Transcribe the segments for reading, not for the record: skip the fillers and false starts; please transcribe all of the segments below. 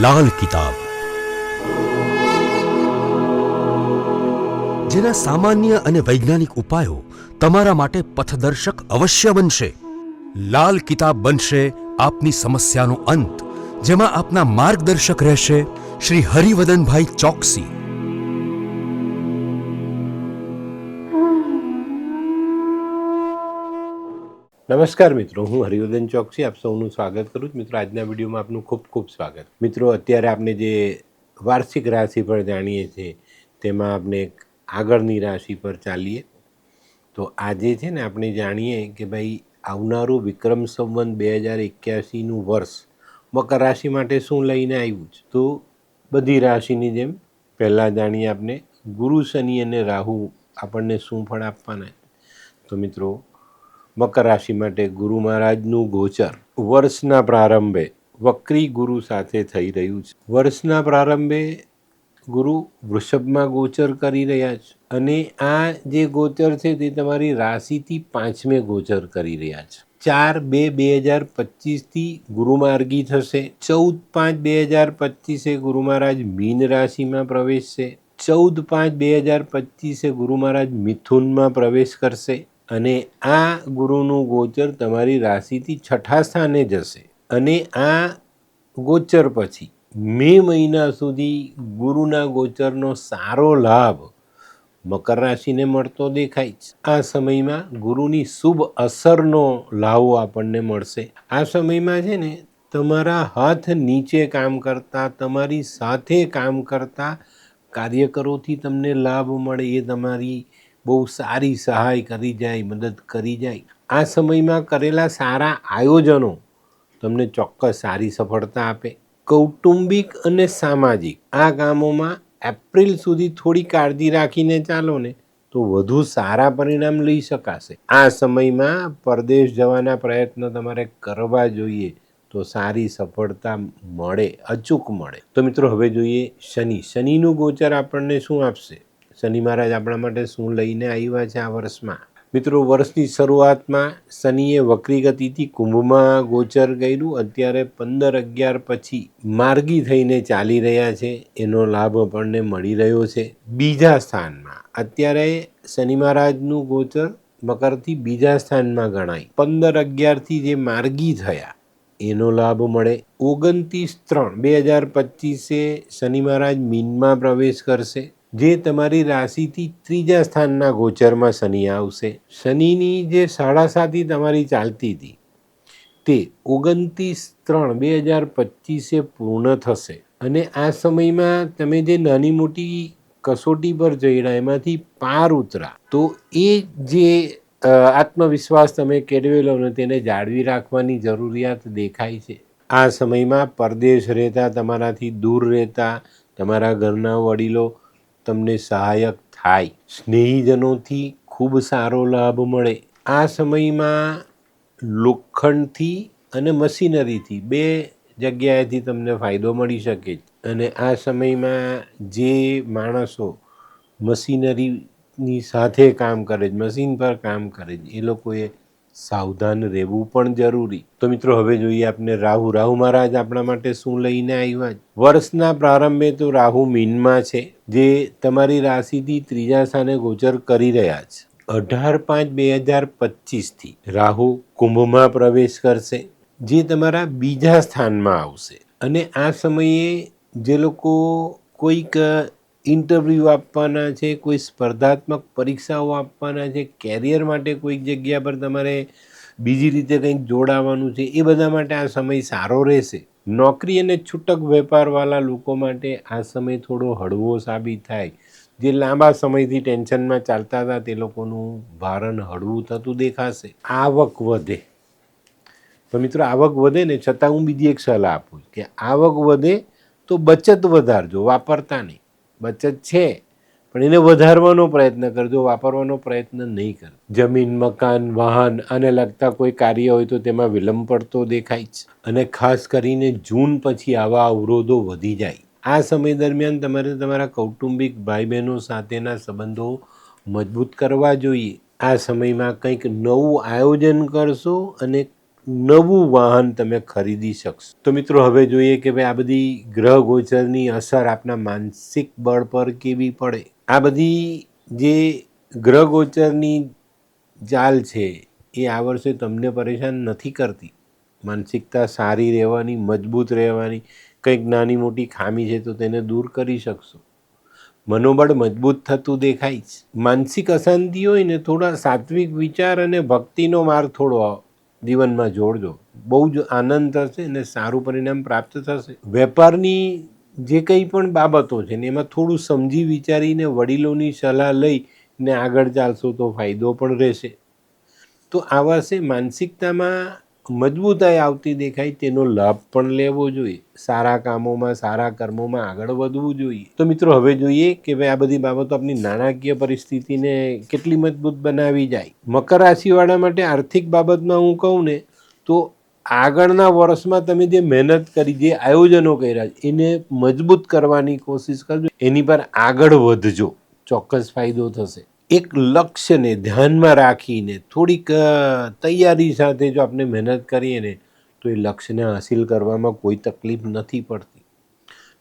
લાલ કિતાબ, જેના સામાન્ય અને વૈજ્ઞાનિક ઉપાયો તમારા માટે પથદર્શક અવશ્ય બનશે. લાલ કિતાબ બનશે આપની સમસ્યાનો અંત, જેમાં આપના માર્ગદર્શક રહેશે શ્રી હરિવદનભાઈ ચોકસી. નમસ્કાર મિત્રો, હું હરિવર્ધન ચોકસી આપ સૌનું સ્વાગત કરું છું. મિત્રો, આજના વિડીયોમાં આપનું ખૂબ ખૂબ સ્વાગત. મિત્રો, અત્યારે આપણે જે વાર્ષિક રાશિ પર જાણીએ છીએ તેમાં આપણે આગળની રાશિ પર ચાલીએ. તો આજે છે ને આપણે જાણીએ કે ભાઈ આવનારું વિક્રમ સંવત 2081નું વર્ષ મકર રાશિ માટે શું લઈને આવ્યું છે. તો બધી રાશિની જેમ પહેલાં જાણીએ આપણે ગુરુ, શનિ અને રાહુ આપણને શું ફળ આપવાના. તો મિત્રો, મકર રાશિ માટે ગુરુ મહારાજનું ગોચર વર્ષના પ્રારંભે વક્રી ગુરુ સાથે થઈ રહ્યું છે. વર્ષના પ્રારંભે ગુરુ વૃષભમાં ગોચર કરી રહ્યા છે અને આ જે ગોચર છે તે તમારી રાશિથી 5મે ગોચર કરી રહ્યા છે. 4/2/2025થી ગુરુ માર્ગી થશે. 14/5/2025 ગુરુ મહારાજ મીન રાશિમાં પ્રવેશશે. 14/5/2025 ગુરુ મહારાજ મિથુનમાં પ્રવેશ કરશે અને આ ગુરુનું ગોચર તમારી રાશિથી 6ઠા સ્થાને જશે. અને આ ગોચર પછી મે મહિના સુધી ગુરુના ગોચરનો સારો લાભ મકર રાશિને મળતો દેખાય છે. આ સમયમાં ગુરુની શુભ અસરનો લાભો આપણને મળશે. આ સમયમાં છે ને તમારા હાથ નીચે કામ કરતા, તમારી સાથે કામ કરતા કાર્યકરોથી તમને લાભ મળે, એ તમારી બહુ સારી સહાય કરી જાય, મદદ કરી જાય. આ સમયમાં કરેલા સારા આયોજનો તમને ચોક્કસ સારી સફળતા આપે. કૌટુંબિક અને સામાજિક આ કામોમાં એપ્રિલ સુધી થોડી કાળજી રાખીને ચાલો ને તો વધુ સારા પરિણામ લઈ શકાશે. આ સમયમાં પરદેશ જવાના પ્રયત્નો તમારે કરવા જોઈએ તો સારી સફળતા મળે, અચૂક મળે. તો મિત્રો, હવે જોઈએ શનિ. શનિનું ગોચર આપણને શું આપશે? શનિ મહારાજ આપણા માટે શું લઈને આવ્યા છે આ વર્ષમાં? મિત્રો, વર્ષની શરૂઆતમાં શનિએ વક્રી ગતિથી કુંભમાં ગોચર કર્યું. અત્યારે 15/11 પછી માર્ગી થઈને ચાલી રહ્યા છે, એનો લાભ આપણને મળી રહ્યો છે. બીજા સ્થાનમાં અત્યારે શનિ મહારાજનું ગોચર મકરથી બીજા સ્થાનમાં ગણાય. 15/11થી જે માર્ગી થયા એનો લાભ મળે. 29/3/2025 શનિ મહારાજ મીનમાં પ્રવેશ કરશે, જે તમારી રાશિથી 3જા સ્થાનના ગોચરમાં શનિ આવશે. શનિની જે 7.5 તમારી ચાલતી હતી તે 29/3/2025 પૂર્ણ થશે. અને આ સમયમાં તમે જે નાની મોટી કસોટી પર જઈડા એમાંથી પાર ઉતરા તો એ જે આત્મવિશ્વાસ તમે કેળવેલો ને તેને જાળવી રાખવાની જરૂરિયાત દેખાય છે. આ સમયમાં પરદેશ રહેતા, તમારાથી દૂર રહેતા તમારા ઘરના વડીલો તમને સહાયક થાય. સ્નેહીજનોથી ખૂબ સારો લાભ મળે. આ સમયમાં લોખંડથી અને મશીનરીથી 2 જગ્યાએથી તમને ફાયદો મળી શકે. અને આ સમયમાં જે માણસો મશીનરીની સાથે કામ કરે, મશીન પર કામ કરે, એ લોકોએ સાવધાન રહેવું પણ જરૂરી. તો મિત્રો, હવે જોઈએ આપણે રાહુ. રાહુ મહારાજ આપણા માટે શું લઈને આવ્યા? વર્ષના પ્રારંભે તો રાહુ મીનમાં છે, જે તમારી રાશિથી 3જા સ્થાને ગોચર કરી રહ્યા છે. 18/5/2025થી રાહુ કુંભમાં પ્રવેશ કરશે, જે તમારા બીજા સ્થાનમાં આવશે. અને આ સમયે જે લોકો કોઈક ઇન્ટરવ્યૂ આપવાના છે, કોઈ સ્પર્ધાત્મક પરીક્ષાઓ આપવાના છે, કેરિયર માટે કોઈક જગ્યા પર તમારે બીજી રીતે કંઈક જોડાવાનું છે, એ બધા માટે આ સમય સારો રહેશે. નોકરી અને છૂટક વેપારવાળા લોકો માટે આ સમય થોડો હળવો સાબિત થાય. જે લાંબા સમયથી ટેન્શનમાં ચાલતા હતા તે લોકોનું ભારણ હળવું થતું દેખાશે. આવક વધે. તો મિત્રો, આવક વધે ને છતાં હું બીજી એક સલાહ આપું કે આવક વધે તો બચત વધારજો, વાપરતા નહીં. બચત છે પણ એને વધારવાનો પ્રયત્ન કરજો, વાપરવાનો પ્રયત્ન નહીં કરજો. જમીન, મકાન, વાહન અને લગતા કોઈ કાર્ય હોય તો તેમાં વિલંબ પડતો દેખાય છે. અને ખાસ કરીને જૂન પછી આવા અવરોધો વધી જાય. આ સમય દરમિયાન તમારે તમારા કૌટુંબિક ભાઈ બહેનો સાથેના સંબંધો મજબૂત કરવા જોઈએ. આ સમયમાં કંઈક નવું આયોજન કરશો અને નવું વાહન તમે ખરીદી શકશો. તો મિત્રો હવે જોઈએ કે ભાઈ આ બધી ગ્રહ ગોચરની અસર આપના માનસિક બળ પર કેવી પડે. આ બધી જે ગ્રહ ગોચરની ચાલ છે એ આ વર્ષે તમને પરેશાન નથી કરતી. માનસિકતા સારી રહેવાની, મજબૂત રહેવાની. કંઈક નાની મોટી ખામી છે તો તેને દૂર કરી શકશો. મનોબળ મજબૂત થતું દેખાય છે. માનસિક અશાંતિ હોય ને, થોડા સાત્વિક વિચાર અને ભક્તિનો માર્ગ થોડો જીવનમાં જોડજો. બહુ જ આનંદ થશે અને સારું પરિણામ પ્રાપ્ત થશે. વેપારની જે કંઈ પણ બાબતો છે ને એમાં થોડું સમજી વિચારીને વડીલોની સલાહ લઈને આગળ ચાલશો તો ફાયદો પણ રહેશે. તો આ વર્ષે માનસિકતામાં મજબૂતાઈ આવતી દેખાય, તેનો લાભ પણ લેવો જોઈએ. સારા કામોમાં, સારા કર્મોમાં આગળ વધવું જોઈએ. તો મિત્રો હવે જોઈએ કે ભાઈ આ બધી બાબતો આપની નાણાકીય પરિસ્થિતિને કેટલી મજબૂત બનાવી જાય. મકર રાશિવાળા માટે આર્થિક બાબતમાં હું કહું ને તો આગળના વર્ષમાં તમે જે મહેનત કરી, જે આયોજનો કર્યા એને મજબૂત કરવાની કોશિશ કરજો. એની પર આગળ વધજો, ચોક્કસ ફાયદો થશે. એક લક્ષ્યને ધ્યાનમાં રાખીને થોડીક તૈયારી સાથે જો આપણે મહેનત કરીએ ને તો એ લક્ષ્યને હાસિલ કરવામાં કોઈ તકલીફ નથી પડતી.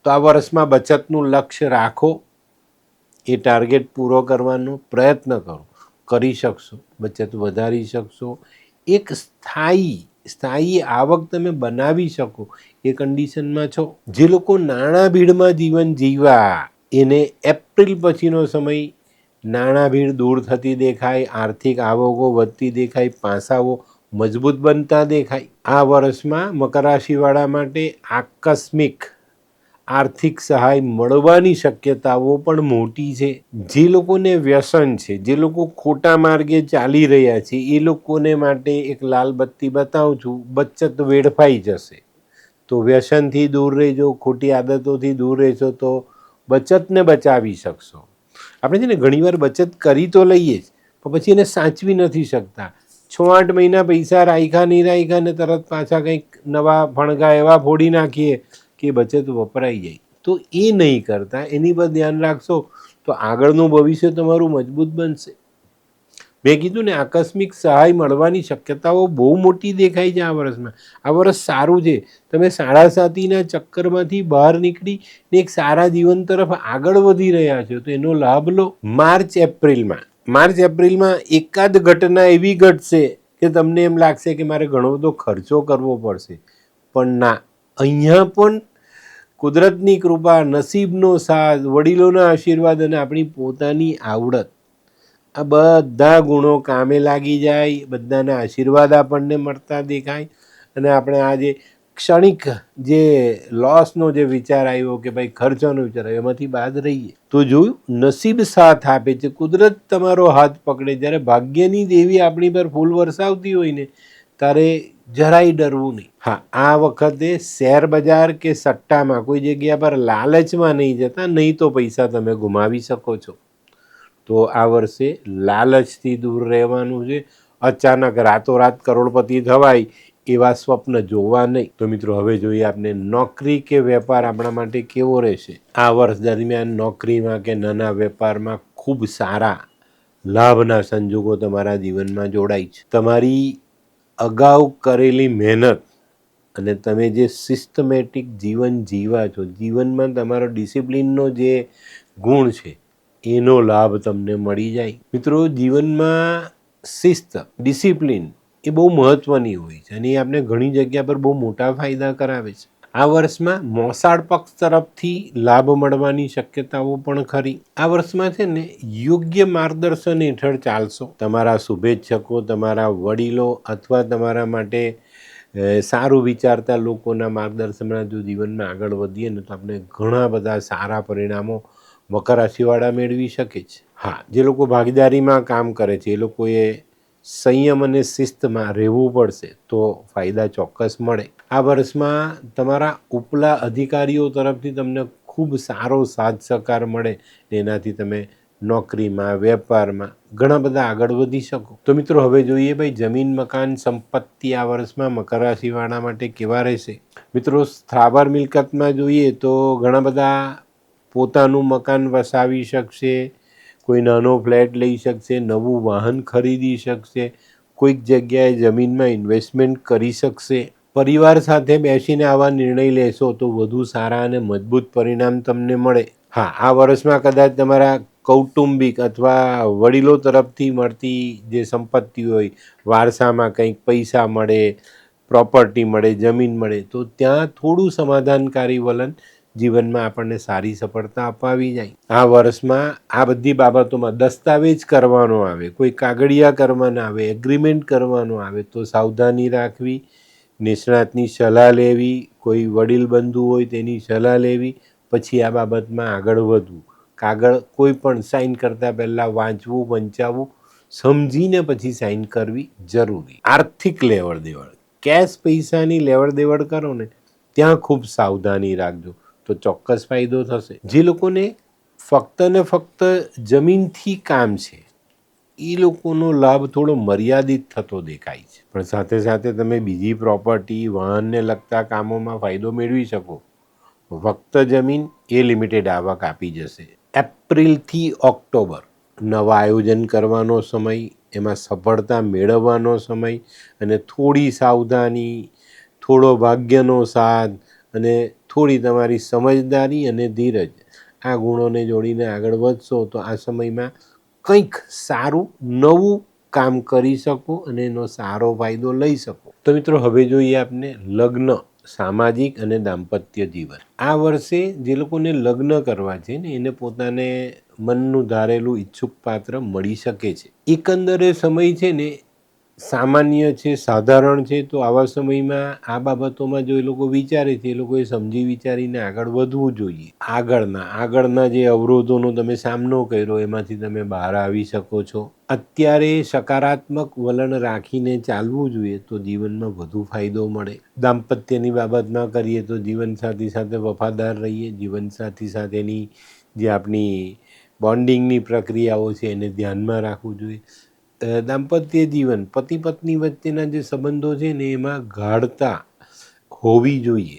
તો આ વર્ષમાં બચતનું લક્ષ્ય રાખો, એ ટાર્ગેટ પૂરો કરવાનો પ્રયત્ન કરો, કરી શકશો. બચત વધારી શકશો. એક સ્થાયી આવક તમે બનાવી શકો એ કન્ડિશનમાં છો. જે લોકો નાણાં ભીડમાં જીવન જીવવા, એને એપ્રિલ પછીનો સમય નાણાં ભીડ દૂર થતી દેખાય, આર્થિક આવકો વધતી દેખાય, પાસાઓ મજબૂત બનતા દેખાય. આ વર્ષમાં મકર રાશિવાળા માટે આકસ્મિક આર્થિક સહાય મળવાની શક્યતાઓ પણ મોટી છે. જે લોકોને વ્યસન છે, જે લોકો ખોટા માર્ગે ચાલી રહ્યા છે, એ લોકોને માટે એક લાલ બત્તી બતાવું છું. બચત વેડફાઈ જશે તો વ્યસનથી દૂર રહેજો, ખોટી આદતોથી દૂર રહેશો તો બચતને બચાવી શકશો. આપણે છે ને ઘણીવાર બચત કરી તો લઈએ જ પણ પછી એને સાચવી નથી શકતા. 6-8 મહિના પૈસા રાખ્યા નહીં રાખ્યા ને તરત પાછા કંઈક નવા ફણગા એવા ફોડી નાખીએ કે બચત વપરાઈ જાય. તો એ નહીં કરતા, એની પર ધ્યાન રાખશો તો આગળનું ભવિષ્ય તમારું મજબૂત બનશે. મેં કીધું ને આકસ્મિક સહાય મળવાની શક્યતાઓ બહુ મોટી દેખાય છે આ વર્ષમાં. આ વર્ષ સારું છે. તમે સાડાસાતીના ચક્કરમાંથી બહાર નીકળી ને એક સારા જીવન તરફ આગળ વધી રહ્યા છો તો એનો લાભ લો. માર્ચ એપ્રિલમાં એકાદ ઘટના એવી ઘટશે કે તમને એમ લાગશે કે મારે ઘણો બધો ખર્ચો કરવો પડશે, પણ ના, અહીંયા પણ કુદરતની કૃપા, નસીબનો સાથ, વડીલોના આશીર્વાદ અને આપણી પોતાની આવડત, આ બધા ગુણો કામે લાગી જાય. બધાના આશીર્વાદ આપણને મળતા દેખાય અને આપણે આ જે ક્ષણિક જે લોસનો જે વિચાર આવ્યો કે ભાઈ ખર્ચવાનો વિચાર આવ્યો એમાંથી બાદ રહીએ. તો જોયું, નસીબ સાથ આપે છે, કુદરત તમારો હાથ પકડે. જ્યારે ભાગ્યની દેવી આપણી પર ફૂલ વરસાવતી હોય ને ત્યારે જરાય ડરવું નહીં. હા, આ વખતે શેર બજાર કે સટ્ટામાં કોઈ જગ્યા પર લાલચમાં નહીં જતા, નહીં તો પૈસા તમે ગુમાવી શકો છો. તો આ વર્ષે લાલચથી દૂર રહેવાનું છે. અચાનક રાતોરાત કરોડપતિ થવાય એવા સ્વપ્ન જોવા નહીં. તો મિત્રો હવે જોઈએ આપણે નોકરી કે વેપાર આપણા માટે કેવો રહેશે. આ વર્ષ દરમિયાન નોકરીમાં કે નાના વેપારમાં ખૂબ સારા લાભના સંજોગો તમારા જીવનમાં જોડાય છે. તમારી અગાઉ કરેલી મહેનત અને તમે જે સિસ્ટમેટિક જીવન જીવા છો, જીવનમાં તમારો ડિસિપ્લિનનો જે ગુણ છે એનો લાભ તમને મળી જાય. મિત્રો જીવનમાં શિસ્ત, ડિસિપ્લિન એ બહુ મહત્ત્વની હોય છે અને એ આપણે ઘણી જગ્યા પર બહુ મોટા ફાયદા કરાવે છે. આ વર્ષમાં મોસાળ પક્ષ તરફથી લાભ મળવાની શક્યતાઓ પણ ખરી. આ વર્ષમાં છે ને યોગ્ય માર્ગદર્શન હેઠળ ચાલશો. તમારા શુભેચ્છકો, તમારા વડીલો અથવા તમારા માટે સારું વિચારતા લોકોના માર્ગદર્શનમાં જો જીવનમાં આગળ વધીએ ને તો આપણે ઘણા બધા સારા પરિણામો મકર રાશિવાળા મેળવી શકે છે. હા, જે લોકો ભાગીદારીમાં કામ કરે છે એ લોકોએ સંયમ અને શિસ્તમાં રહેવું પડશે તો ફાયદા ચોક્કસ મળે. આ વર્ષમાં તમારા ઉપલા અધિકારીઓ તરફથી તમને ખૂબ સારો સાથ સહકાર મળે ને એનાથી તમે નોકરીમાં, વેપારમાં ઘણા બધા આગળ વધી શકો. તો મિત્રો હવે જોઈએ ભાઈ જમીન, મકાન, સંપત્તિ આ વર્ષમાં મકર રાશિવાળા માટે કેવા રહેશે. મિત્રો સ્થાવર મિલકતમાં જોઈએ તો ઘણા બધા પોતાનું મકાન વસાવી શકશે, કોઈ નાનો ફ્લેટ લઈ શકશે, નવું વાહન ખરીદી શકશે, કોઈક જગ્યાએ જમીનમાં ઇન્વેસ્ટમેન્ટ કરી શકશે. પરિવાર સાથે બેસીને આવા નિર્ણય લેશો તો વધુ સારા અને મજબૂત પરિણામ તમને મળે. હા, આ વર્ષમાં કદાચ તમારા કૌટુંબિક અથવા વડીલો તરફથી મળતી જે સંપત્તિ હોય, વારસામાં કંઈક પૈસા મળે, પ્રોપર્ટી મળે, જમીન મળે, તો ત્યાં થોડું સમાધાનકારી વલણ જીવનમાં આપણને સારી સફળતા અપાવી જાય. આ વર્ષમાં આ બધી બાબતોમાં દસ્તાવેજ કરવાનો આવે, કોઈ કાગળિયા કરવાના આવે, એગ્રીમેન્ટ કરવાનો આવે તો સાવધાની રાખવી, નિષ્ણાતની સલાહ લેવી, કોઈ વડીલ બંધુ હોય તેની સલાહ લેવી, પછી આ બાબતમાં આગળ વધવું. કાગળ કોઈ પણ સાઇન કરતાં પહેલાં વાંચવું, વંચાવવું, સમજીને પછી સાઇન કરવી જરૂરી. આર્થિક લેવડ દેવડ, કેશ પૈસાની લેવડ દેવડ કરો ને ત્યાં ખૂબ સાવધાની રાખજો તો ચોક્કસ ફાયદો થશે. જે લોકોને ફક્ત ને ફક્ત જમીનથી કામ છે એ લોકોનો લાભ થોડો મર્યાદિત થતો દેખાય છે, પણ સાથે સાથે તમે બીજી પ્રોપર્ટી, વાહનને લગતા કામોમાં ફાયદો મેળવી શકો. ફક્ત જમીન એ લિમિટેડ આવક આપી જશે. એપ્રિલથી ઓક્ટોબર નવા આયોજન કરવાનો સમય, એમાં સફળતા મેળવવાનો સમય, અને થોડી સાવધાની, થોડો ભાગ્યનો સાથ અને થોડી તમારી સમજદારી અને ધીરજ, આ ગુણોને જોડીને આગળ વધશો તો આ સમયમાં કંઈક સારું નવું કામ કરી શકો અને એનો સારો ફાયદો લઈ શકો. તો મિત્રો, હવે જોઈએ આપણે લગ્ન, સામાજિક અને દાંપત્ય જીવન. આ વર્ષે જે લોકોને લગ્ન કરવા છે ને એને પોતાને મનનું ધારેલું ઈચ્છુક પાત્ર મળી શકે છે. એકંદરે સમય છે ને સામાન્ય છે, સાધારણ છે. તો આવા સમયમાં આ બાબતોમાં જો એ લોકો વિચારે છે એ લોકોએ સમજી વિચારીને આગળ વધવું જોઈએ. આગળના જે અવરોધોનો તમે સામનો કર્યો એમાંથી તમે બહાર આવી શકો છો. અત્યારે સકારાત્મક વલણ રાખીને ચાલવું જોઈએ તો જીવનમાં વધુ ફાયદો મળે. દાંપત્યની બાબતમાં કરીએ તો જીવનસાથી સાથે વફાદાર રહીએ, જીવનસાથી સાથેની જે આપણી બોન્ડિંગની પ્રક્રિયાઓ છે એને ધ્યાનમાં રાખવું જોઈએ. દાંપત્ય જીવન, પતિ પત્ની વચ્ચેના જે સંબંધો છે ને એમાં ગાઢતા હોવી જોઈએ.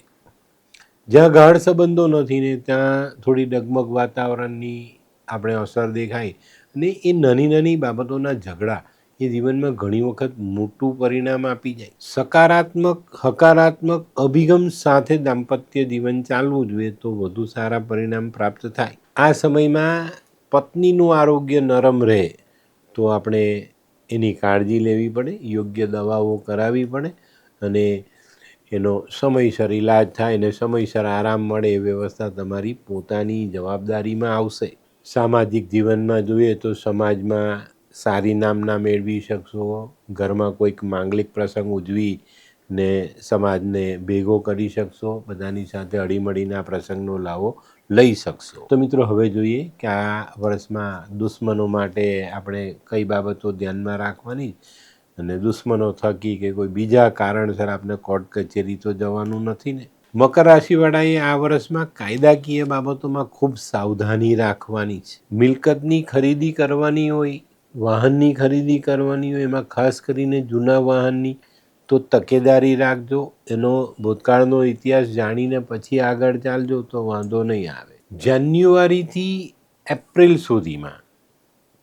જ્યાં ગાઢ સંબંધો નથી ને ત્યાં થોડી ડગમગ વાતાવરણની આપણે અસર દેખાય, અને એ નાની નાની બાબતોના ઝઘડા એ જીવનમાં ઘણી વખત મોટું પરિણામ આપી જાય. હકારાત્મક અભિગમ સાથે દાંપત્ય જીવન ચાલવું જોઈએ તો વધુ સારા પરિણામ પ્રાપ્ત થાય. આ સમયમાં પત્નીનું આરોગ્ય નરમ રહે તો આપણે એની કાળજી લેવી પડે, યોગ્ય દવાઓ કરાવવી પડે અને એનો સમયસર ઈલાજ થાય અને સમયસર આરામ મળે એ વ્યવસ્થા તમારી પોતાની જવાબદારીમાં આવશે. સામાજિક જીવનમાં જોઈએ તો સમાજમાં સારી નામના મેળવી શકશો. ઘરમાં કોઈક માંગલિક પ્રસંગ ઉજવી ને સમાજને ભેગો કરી શકશો. બધાની સાથે હળીમળીને આ પ્રસંગનો લાવો લઈ શકશો. તો મિત્રો, હવે જોઈએ કે આ વર્ષમાં દુશ્મનો માટે આપણે કઈ બાબતો ધ્યાનમાં રાખવાની, અને દુશ્મનો થકી કે કોઈ બીજા કારણસર આપણે કોર્ટ કચેરી તો જવાનું નથી ને. મકર રાશિવાળાએ આ વર્ષમાં કાયદાકીય બાબતોમાં ખૂબ સાવધાની રાખવાની છે. મિલકતની ખરીદી કરવાની હોય, વાહનની ખરીદી કરવાની હોય, એમાં ખાસ કરીને જૂના વાહનની તો તકેદારી રાખજો. એનો ભૂતકાળનો ઇતિહાસ જાણીને પછી આગળ ચાલજો તો વાંધો નહીં આવે. જાન્યુઆરીથી એપ્રિલ સુધીમાં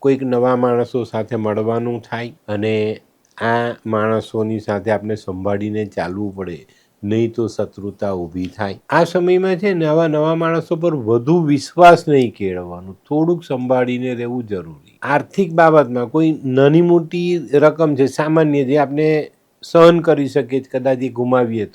કોઈક નવા માણસો સાથે મળવાનું થાય અને આ માણસોની સાથે આપણે સંભાળીને ચાલવું પડે, નહીં તો શત્રુતા ઊભી થાય. આ સમયમાં છે ને આવા નવા માણસો પર વધુ વિશ્વાસ નહીં કેળવવાનું, થોડુંક સંભાળીને રહેવું જરૂરી. આર્થિક બાબતમાં કોઈ નાની મોટી રકમ છે સામાન્ય જે આપણે સહન કરી શકીએ, કદાચ એ ગુમાવીએ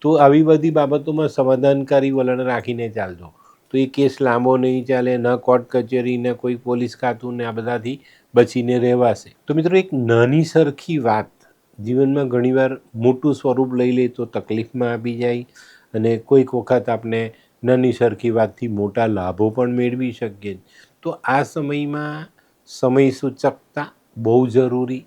તો આવી બધી બાબતોમાં સમાધાનકારી વલણ રાખીને ચાલજો તો એ કેસ લાંબો નહીં ચાલે. ન કોર્ટ કચેરી, ન કોઈ પોલીસ ખાતું, ને આ બધાથી બચીને રહેવાશે. તો મિત્રો, એક નાની સરખી વાત જીવનમાં ઘણીવાર મોટું સ્વરૂપ લઈ લે તો તકલીફમાં આપી જાય, અને કોઈક વખત આપણે નાની સરખી વાતથી મોટા લાભો પણ મેળવી શકીએ. તો આ સમયમાં સમય સૂચકતા બહુ જરૂરી.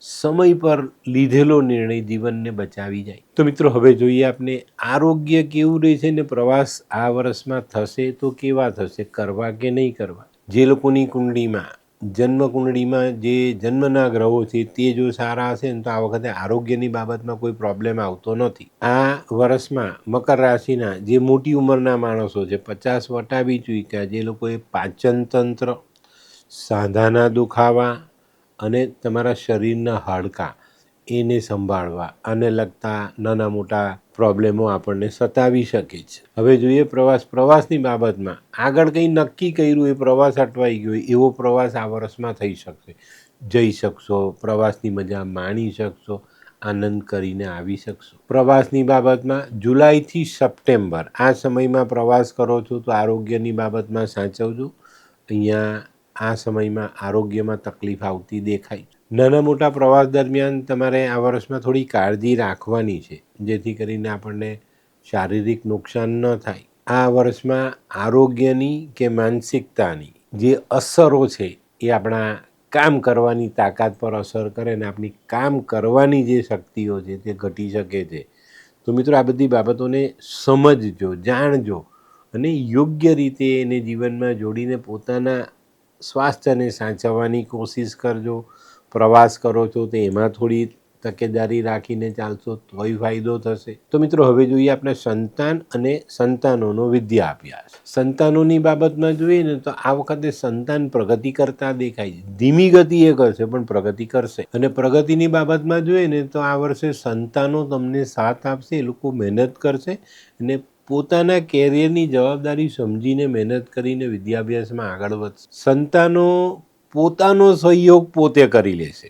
સમય પર લીધેલો નિર્ણય જીવનને બચાવી જાય. તો મિત્રો, હવે જોઈએ આપણે આરોગ્ય કેવું રહે છે ને પ્રવાસ આ વર્ષમાં થશે તો કેવા થશે, કરવા કે નહીં કરવા. જે લોકોની કુંડળીમાં, જન્મ કુંડળીમાં જે જન્મના ગ્રહો છે તે જો સારા હશે ને તો આ વખતે આરોગ્યની બાબતમાં કોઈ પ્રોબ્લેમ આવતો નથી. આ વર્ષમાં મકર રાશિના જે મોટી ઉંમરના માણસો છે, 50 વટાવી ચૂક્યા, જે લોકોએ પાચન તંત્ર, સાંધાના દુખાવા અને તમારા શરીરના હાડકાં એને સંભાળવા, આને લગતા નાના મોટા પ્રોબ્લેમો આપણને સતાવી શકે છે. હવે જોઈએ પ્રવાસની બાબતમાં આગળ કંઈ નક્કી કર્યું એ પ્રવાસ અટવાઈ ગયો એવો પ્રવાસ આ વર્ષમાં થઈ શકશે. જઈ શકશો, પ્રવાસની મજા માણી શકશો, આનંદ કરીને આવી શકશો. પ્રવાસની બાબતમાં જુલાઈથી સપ્ટેમ્બર આ સમયમાં પ્રવાસ કરો છો તો આરોગ્યની બાબતમાં સાચવજો. અહીંયા આ સમયમાં આરોગ્યમાં તકલીફ આવતી દેખાય. નાના મોટા પ્રવાસ દરમિયાન તમારે આ વર્ષમાં થોડી કાળજી રાખવાની છે, જેથી કરીને આપણને શારીરિક નુકસાન ન થાય. આ વર્ષમાં આરોગ્યની કે માનસિકતાની જે અસરો છે એ આપણા કામ કરવાની તાકાત પર અસર કરે ને આપણી કામ કરવાની જે શક્તિઓ છે તે ઘટી શકે છે. તો મિત્રો આ બધી બાબતોને સમજજો, જાણજો અને યોગ્ય રીતે એને જીવનમાં જોડીને પોતાના સ્વાસ્થ્યને સાચવવાની કોશિશ કરજો. પ્રવાસ કરો છો તો એમાં થોડી તકેદારી રાખીને ચાલશો તોય ફાયદો થશે. તો મિત્રો હવે જોઈએ આપણે સંતાન અને સંતાનોનો વિદ્યાભ્યાસ. સંતાનોની બાબતમાં જોઈએ ને તો આ વખતે સંતાન પ્રગતિ કરતા દેખાય છે. ધીમી ગતિએ કરશે પણ પ્રગતિ કરશે. અને પ્રગતિની બાબતમાં જોઈએ ને તો આ વર્ષે સંતાનો તમને સાથ આપશે. એ લોકો મહેનત કરશે અને પોતાના કેરિયરની જવાબદારી સમજીને મહેનત કરીને વિદ્યાભ્યાસમાં આગળ વધશે. સંતાનો પોતાનો સહયોગ પોતે કરી લેશે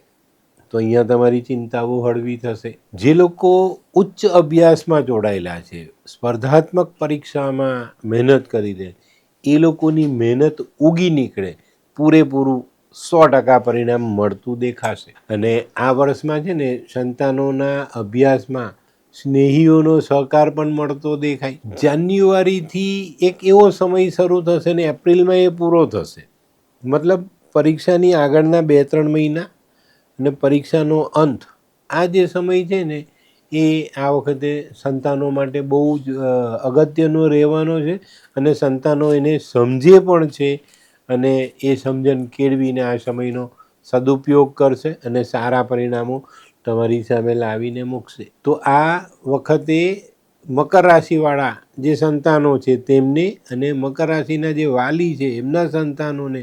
તો અહીંયા તમારી ચિંતાઓ હળવી થશે. જે લોકો ઉચ્ચ અભ્યાસમાં જોડાયેલા છે, સ્પર્ધાત્મક પરીક્ષામાં મહેનત કરી દે, એ લોકોની મહેનત ઉગી નીકળે, પૂરેપૂરું 100% પરિણામ મળતું દેખાશે. અને આ વર્ષમાં છે ને સંતાનોના અભ્યાસમાં સ્નેહીઓનો સહકાર પણ મળતો દેખાય. જાન્યુઆરીથી એક એવો સમય શરૂ થશે ને એપ્રિલમાં એ પૂરો થશે. મતલબ પરીક્ષાની આગળના 2-3 મહિના અને પરીક્ષાનો અંત, આ જે સમય છે ને એ આ વખતે સંતાનો માટે બહુ જ અગત્યનો રહેવાનો છે. અને સંતાનો એને સમજે પણ છે અને એ સમજણ કેળવીને આ સમયનો સદુપયોગ કરશે અને સારા પરિણામો તમારી સામે લાવીને મૂકશે. તો આ વખતે મકર રાશિવાળા જે સંતાનો છે તેમને અને મકર રાશિના જે વાલી છે એમના સંતાનોને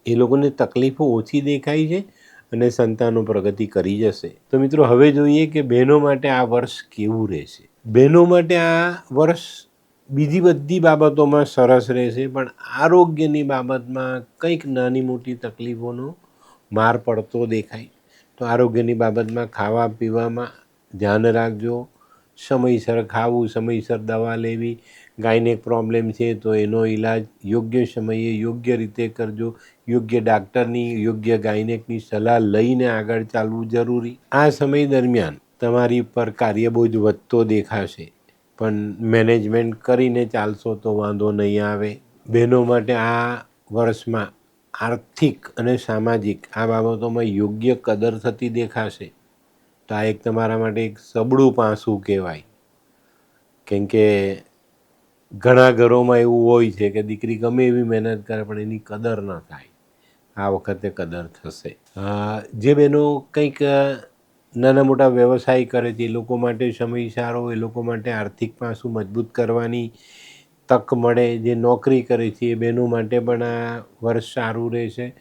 એ લોકોને તકલીફો ઓછી દેખાય છે અને સંતાનો પ્રગતિ કરી જશે. તો મિત્રો હવે જોઈએ કે બહેનો માટે આ વર્ષ કેવું રહેશે. બહેનો માટે આ વર્ષ બીજી બધી બાબતોમાં સરસ રહેશે પણ આરોગ્યની બાબતમાં કંઈક નાની મોટી તકલીફોનો માર પડતો દેખાય. તો આરોગ્યની બાબતમાં ખાવા પીવામાં ધ્યાન રાખજો. સમયસર ખાવું, સમયસર દવા લેવી. ગાયનેક પ્રોબ્લેમ છે તો એનો ઈલાજ યોગ્ય સમયે યોગ્ય રીતે કરજો. યોગ્ય ડાક્ટરની, યોગ્ય ગાયનેકની સલાહ લઈને આગળ ચાલવું જરૂરી. આ સમય દરમિયાન તમારી પર કાર્યબોજ વધતો દેખાશે પણ મેનેજમેન્ટ કરીને ચાલશો તો વાંધો નહીં આવે. બહેનો માટે આ વર્ષમાં આર્થિક અને સામાજિક આ બાબતોમાં યોગ્ય કદર થતી દેખાશે. તો આ એક તમારા માટે એક સબળું પાસું કહેવાય. કેમ કે ઘણા ઘરોમાં એવું હોય છે કે દીકરી ગમે એવી મહેનત કરે પણ એની કદર ન થાય. આ વખતે કદર થશે. જે બહેનો કંઈક નાના મોટા વ્યવસાય કરે છે એ લોકો માટે સમય સારો, એ લોકો માટે આર્થિક પાસું મજબૂત કરવાની તક મળે. જે નોકરી કરે છે એ બહેનો માટે પણ આ વર્ષ સારું રહેશે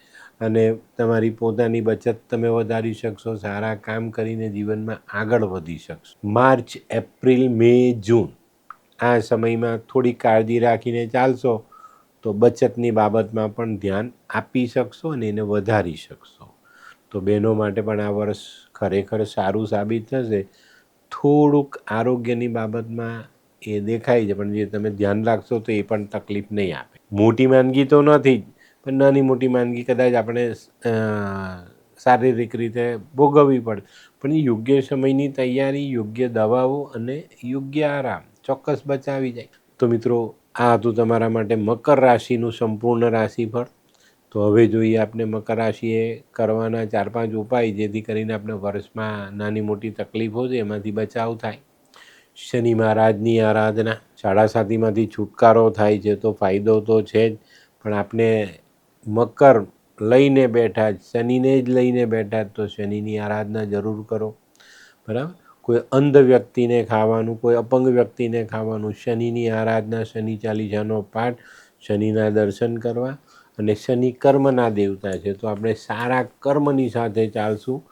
અને તમારી પોતાની બચત તમે વધારી શકશો. સારા કામ કરીને જીવનમાં આગળ વધી શકશો. માર્ચ, એપ્રિલ, મે, જૂન આ સમયમાં થોડી કાળજી રાખીને ચાલશો તો બચતની બાબતમાં પણ ધ્યાન આપી શકશો અને એને વધારી શકશો. તો બહેનો માટે પણ આ વર્ષ ખરેખર સારું સાબિત થશે. થોડુંક આરોગ્યની બાબતમાં એ દેખાય છે પણ જે તમે ધ્યાન રાખશો તો એ પણ તકલીફ નહીં આપે. મોટી માંદગી તો નથી જ પણ નાની મોટી માંદગી કદાચ આપણે શારીરિક રીતે ભોગવવી પડે પણ યોગ્ય સમયની તૈયારી, યોગ્ય દવાઓ અને યોગ્ય આરામ ચોક્કસ બચાવી જાય. તો મિત્રો આ હતું તમારા માટે મકર રાશિનું સંપૂર્ણ રાશિફળ. તો હવે જોઈએ આપણે મકર રાશિએ કરવાના 4-5 ઉપાય જેથી કરીને આપણે વર્ષમાં નાની મોટી તકલીફો છે એમાંથી બચાવ થાય. શનિ મહારાજની આરાધના, સાડાસાતીમાંથી છુટકારો થાય છે તો ફાયદો તો છે જ પણ આપણે મકર લઈને બેઠા જ, શનિને જ લઈને બેઠા જ તો શનિની આરાધના જરૂર કરો. બરાબર. કોઈ અંધ વ્યક્તિને ખાવાનું, કોઈ અપંગ વ્યક્તિને ખાવાનું, શનિની આરાધના, શનિ ચાલીસાનો પાઠ, શનિના દર્શન કરવા અને શનિ કર્મના દેવતા છે, તો આપણે સારા કર્મની સાથે ચાલશું.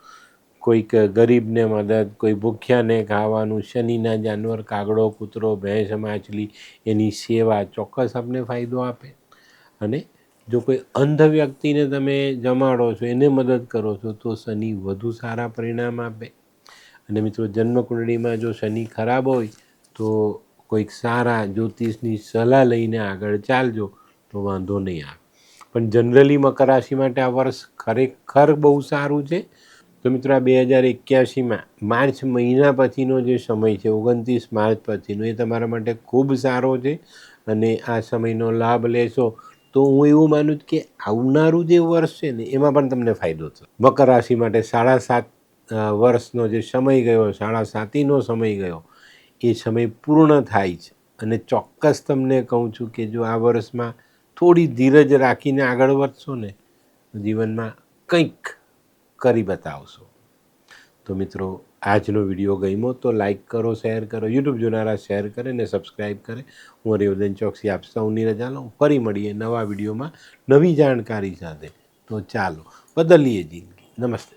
કોઈક ગરીબને મદદ, કોઈ ભૂખ્યાને ખાવાનું, શનિના જાનવર કાગડો, કૂતરો, ભેંસ, માછલી એની સેવા ચોક્કસ આપણે ફાયદો આપે. અને જો કોઈ અંધ વ્યક્તિને તમે જમાડો છો, એને મદદ કરો છો, તો શનિ વધુ સારા પરિણામ આપે. અને મિત્રો, જન્મકુંડળીમાં જો શનિ ખરાબ હોય તો કોઈક સારા જ્યોતિષની સલાહ લઈને આગળ ચાલજો, તો વાંધો નહીં આવે. પણ જનરલી મકર રાશિ માટે આ વર્ષ ખરેખર બહુ સારું છે. તો મિત્રો, આ 2081માં માર્ચ મહિના પછીનો જે સમય છે, 29 માર્ચ પછીનો, એ તમારા માટે ખૂબ સારો છે. અને આ સમયનો લાભ લેશો તો હું એવું માનું કે આવનારું જે વર્ષ છે ને, એમાં પણ તમને ફાયદો થશે. મકર રાશિ માટે 7.5 વર્ષનો જે સમય ગયો, 7.5નો સમય ગયો, એ સમય પૂર્ણ થાય છે. અને ચોક્કસ તમને કહું છું કે જો આ વર્ષમાં થોડી ધીરજ રાખીને આગળ વધશો ને, તો જીવનમાં કંઈક કરી બતાવશો. તો મિત્રો, આજનો વિડીયો ગમ્યો તો લાઈક કરો, શેર કરો, યુટ્યુબ જોનારા શેર કરે ને સબસ્ક્રાઈબ કરે. હું હરિવર્ધન ચોકસી આપ સૌની રજા લઉં. ફરી મળીએ નવા વિડીયોમાં નવી જાણકારી સાથે. તો ચાલો બદલીએ જિંદગી. નમસ્તે.